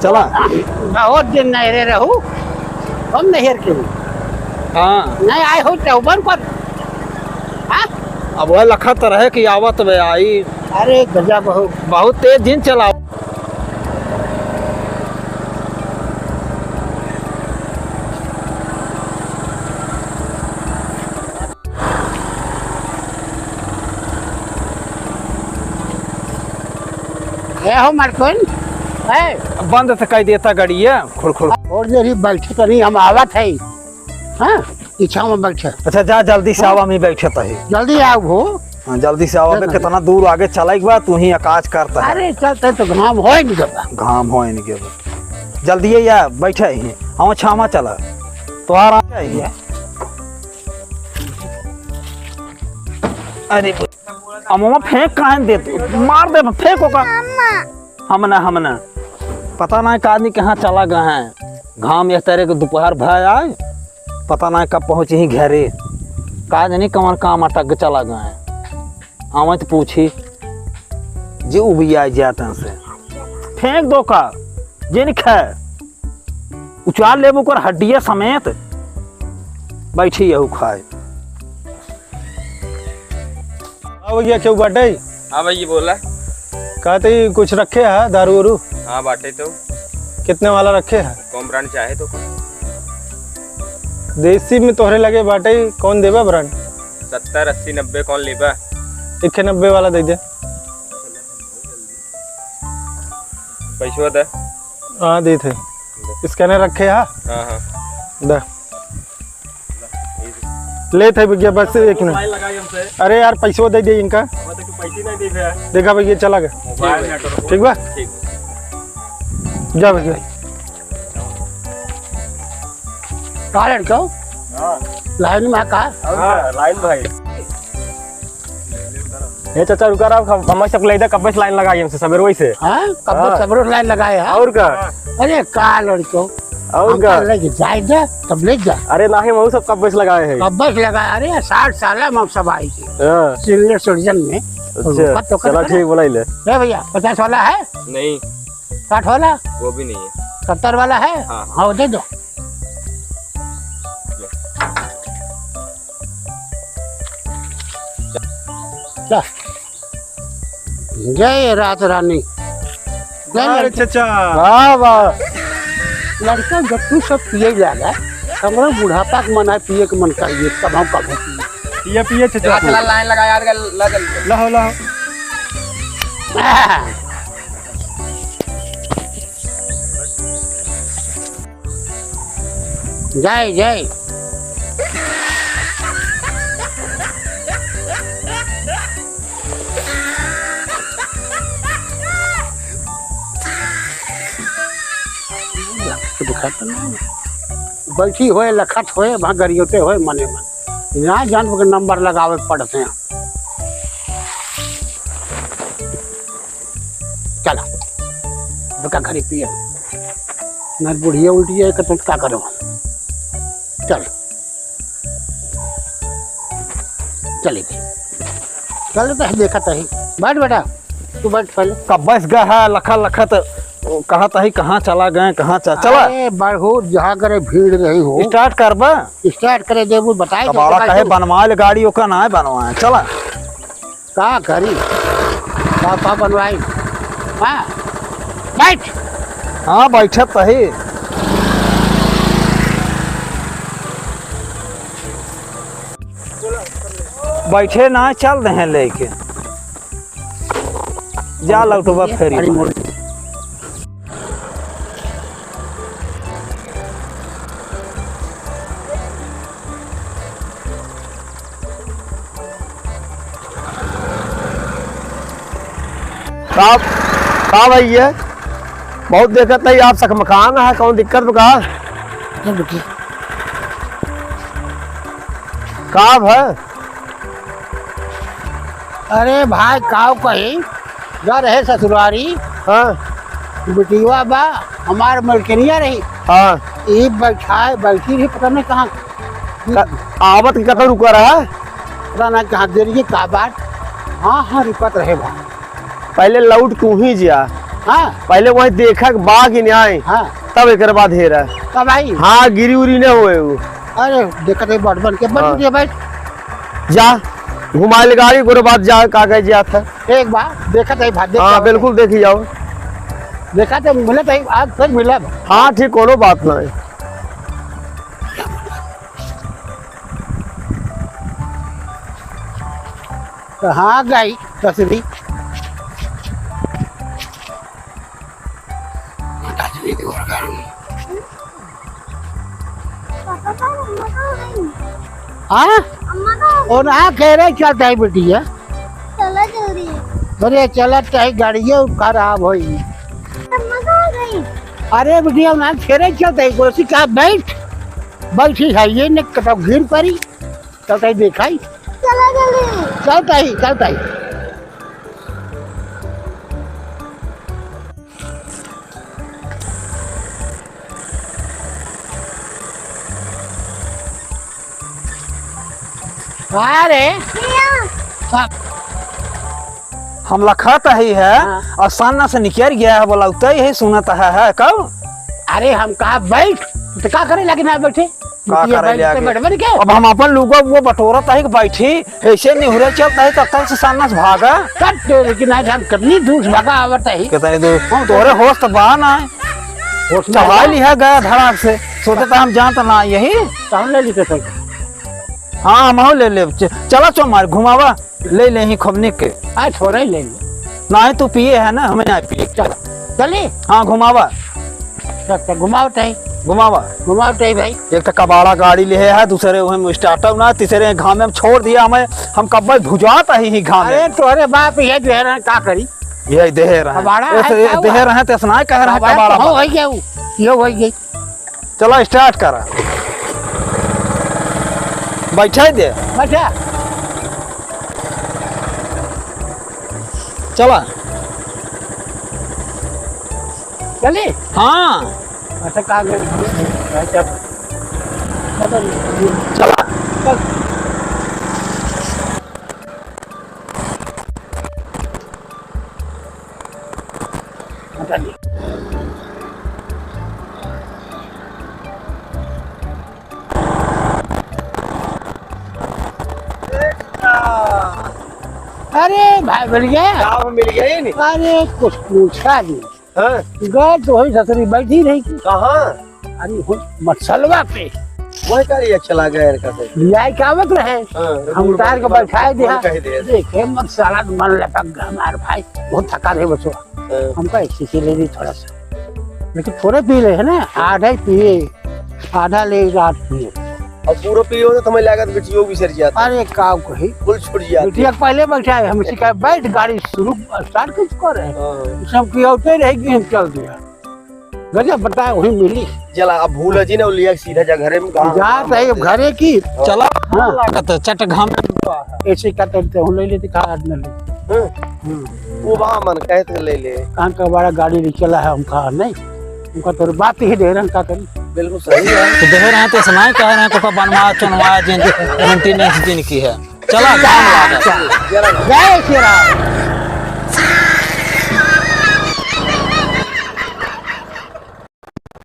चला। बहुत दिन नहीं रहे रहू हम नहीं के हाँ नहीं आए हो चौबन पर। हाँ? अब वह लखत रहे कि आवत में आई। अरे गजब हो बहुत तेज दिन चला। ये हो मरकुन है बंद तो कह देता गड़िया खुड़ खुड़। और देरी बैठे तो नहीं हम आवत है। हाँ पीछा में बैठे। अच्छा जा जल्दी से आवा में बैठे ही। जल्दी आओ हो। हाँ जल्दी से आवा में कितना दूर आगे चला एक बार तू ही आकाश करता है। अरे चलते तो घाम हो नहीं गया। घाम हो इनके जल्दी या बैठे ही हम छामा चला तो आराम है। अरे अम्मा फेंक कहाँ दे तू मार दे फेंको का। हम ना पता नहीं का आदमी कहाँ चला गया है। घाम इस तरह के दोपहर भाई आए पता नहीं कब पहुँचे ही घरे का नहीं कमर काम अटक के चला गया है। आवा तो पूछी जे उबिया जाते से फेंक दो का जिन खे उचार लेबू कर हड्डिया समेत बैठी यहू खाए। भैया क्यों बाटे? हाँ भाई ये बोला कहते ही कुछ रखे है दारू वारू? हाँ बाटे तो कितने वाला रखे है? कौन ब्रांड चाहे तो देसी में तोहरे लगे बाटे कौन देबा ब्रांड? 70 80 90 कौन लेबा? 91 वाला दे दे। पैसा दे। हाँ दे थे स्कैनर रखे है। हाँ हाँ दे ले थे भैया बस एक मिनट। अरे यार पैसा दे दे इनका। देखा भैया चला गया ठीक बा जा भैया। कहा लड़को लाइन में का लाइन भाई ये चाचा रुका रहा हम सब ले कब से लाइन लगाई हमसे सवेरे वही से। हाँ कब सबरो लाइन लगाए हैं। और का अरे का लड़को और का लेके जाए जा तब ले जा। अरे ना ही वो सब कब से लगाए हैं। कब बस लगा अरे 60 साल हम सब आई थी हाँ सीनियर सिटीजन में। अच्छा चला ठीक बोला ले भैया 50 वाला है नहीं 60 वाला वो भी नहीं है 70 वाला है। हाँ। हाँ दे दो। जय रात रानी। चाचा वाह वाह लड़का जब तू सब पिए लगा हमारा बुढ़ापा के मन है पिए के मन करिए तब हम कब पिए पिए चाचा चला लाइन लगा यार लाओ लाओ। जय जय बैठी होए लखत होए वहाँ गरियोते होए मने मन ना जान के नंबर लगावे पड़ते हैं। चला दुका घड़ी पिए न बुढ़िया उल्टी है तो क्या करो। चल चले गए चल तो देखा ही बैठ बेटा तू बैठ पहले। कब बस गया है लखा लखत कहा था ही कहाँ चला गए कहाँ चला। बहुत जहाँ करे भीड़ रही हो स्टार्ट कर बा स्टार्ट करे देबू बताए कबाड़ा कहे बनवाए गाड़ी का ना बनवाए चला का करी का बनवाई। हाँ बैठ। हाँ बैठत ही बैठे ना चल रहे लेके जा लौटवा फेरी। का भैया बहुत देखत नहीं आप सक मकान है कौन दिक्कत बका का है? अरे भाई काव कही जा रहे ससुरारी। हाँ बेटिया बा हमार मलकनिया रही। हाँ ये बैठाए बैठी रही पता नहीं कहाँ आवत के कतौ रुका रहा पता नहीं कहाँ दे रही का बात। हाँ हाँ रुकत रहे भाई पहले लौट तू ही जा हाँ पहले वही देखा कि बाघ ही नहीं आए हाँ तब एक बाद हे रहा तब आई। हाँ गिरी उरी नहीं हुए वो। अरे देखा थे बड़ बन के हाँ। बन गया बैठ। जा घुमा ले गाड़ी को बाद जा कागज जा था। एक बार देखा था भाई। हाँ बिल्कुल देखी जाओ। देखा था मिला था आज फिर मिला। हाँ ठीक कोनो बात नहीं। कहाँ गई तस्वीर। हाँ और हाँ कह रहे चलता है बेटिया। चला जल्दी। अरे चला चाहे गाड़िया खराब हो। अम्मा कहाँ गई? अरे बेटिया ना खेरे चलता है कोसी का बैठ बैठी है ये ने कब गिर पड़ी चलता ही देखा ही चला जल्दी। चलता ही चलता ही। अरे हाँ, हम लखत ही है हाँ। और सामने से निकल गया है बोला उतर ही सुनत है कब। अरे हम कहा बैठ तो क्या करे लगे ना बैठे का बेटिया करे बैठ लगे? बैठ बैठ के अब हम अपन लोगों वो बटोरत है कि बैठी ऐसे निहुरे चलता है तब तक से सामने से भागा। कट लेकिन आज हम कितनी दूर भागा आवता है। कहता है तो तोरे होश तो बा ना चढ़ा लिया गया धड़ाक से सोचे था हम जानते ना यही। तो हम ले लेते थे। हाँ हम ले ले चला चो मार घुमावा ले ले ही खबने के आज थोड़ा ही ले लो। ना ही तू पिए है ना हमें नहीं पिए। चल चलिए हाँ घुमावा घुमावते है घुमावा। घुमावते है भाई। एक तो कबाड़ा गाड़ी ले है दूसरे हम स्टार्टअप ना तीसरे घाम में छोड़ दिया हमें हम कब्बल भुजाता ही घाम अरे में। तोरे बाप ये जो है का करी ये देह रहे कबाड़ा है क्या हुआ? देह रहे तो सुनाए कह रहे हैं कबाड़ा हो बा। गया ये हो गई। चलो स्टार्ट करा बैठा दे बचा चला। चलिए हाँ अच्छा कहाँ गए चला। अरे भाई मिल गया। मिल गया ही नहीं। अरे कुछ पूछा नहीं हाँ गए तो वही ससुरी बैठी रही थी। कहाँ अरे हो मसलवा पे वही का चला गया इनका से। लिया कावत रहे हम उतार के बैठाए दिया कह दिया। देखे मसाला मन लटक गया हमारे भाई बहुत थका रहे बचो हमको एक शीशी ले ली थोड़ा सा लेकिन थोड़े पी रहे है ना आधा ही पिए आधा ले रात पिए। अब पूरा पियो तो तुम्हें लागत बिटियो भी सर जाता अरे काव कही फुल छुट जाती। बिटिया पहले बैठाए हम इसी का बैठ गाड़ी शुरू स्टार्ट किस कर रहे हाँ। सब की होते रहेगी हम चल दिया गजब बताए वही मिली चला अब भूल जी ने लिया सीधा जा घरे में जा रहे घरे की चला हाँ। लागत चट घाम में ऐसे करते हम ले लेते कहा न ले वो वहाँ मन कहते ले ले। कहाँ का बड़ा गाड़ी चला है हम कहा नहीं उनका तो बात ही दे रहे का करी। बिल्कुल सही है। तो देह रहे तो सुनाए कह रहे हैं को बनवा चुनवा जिन मेंटेनेंस दिन की है। चला काम लागत जय श्री राम।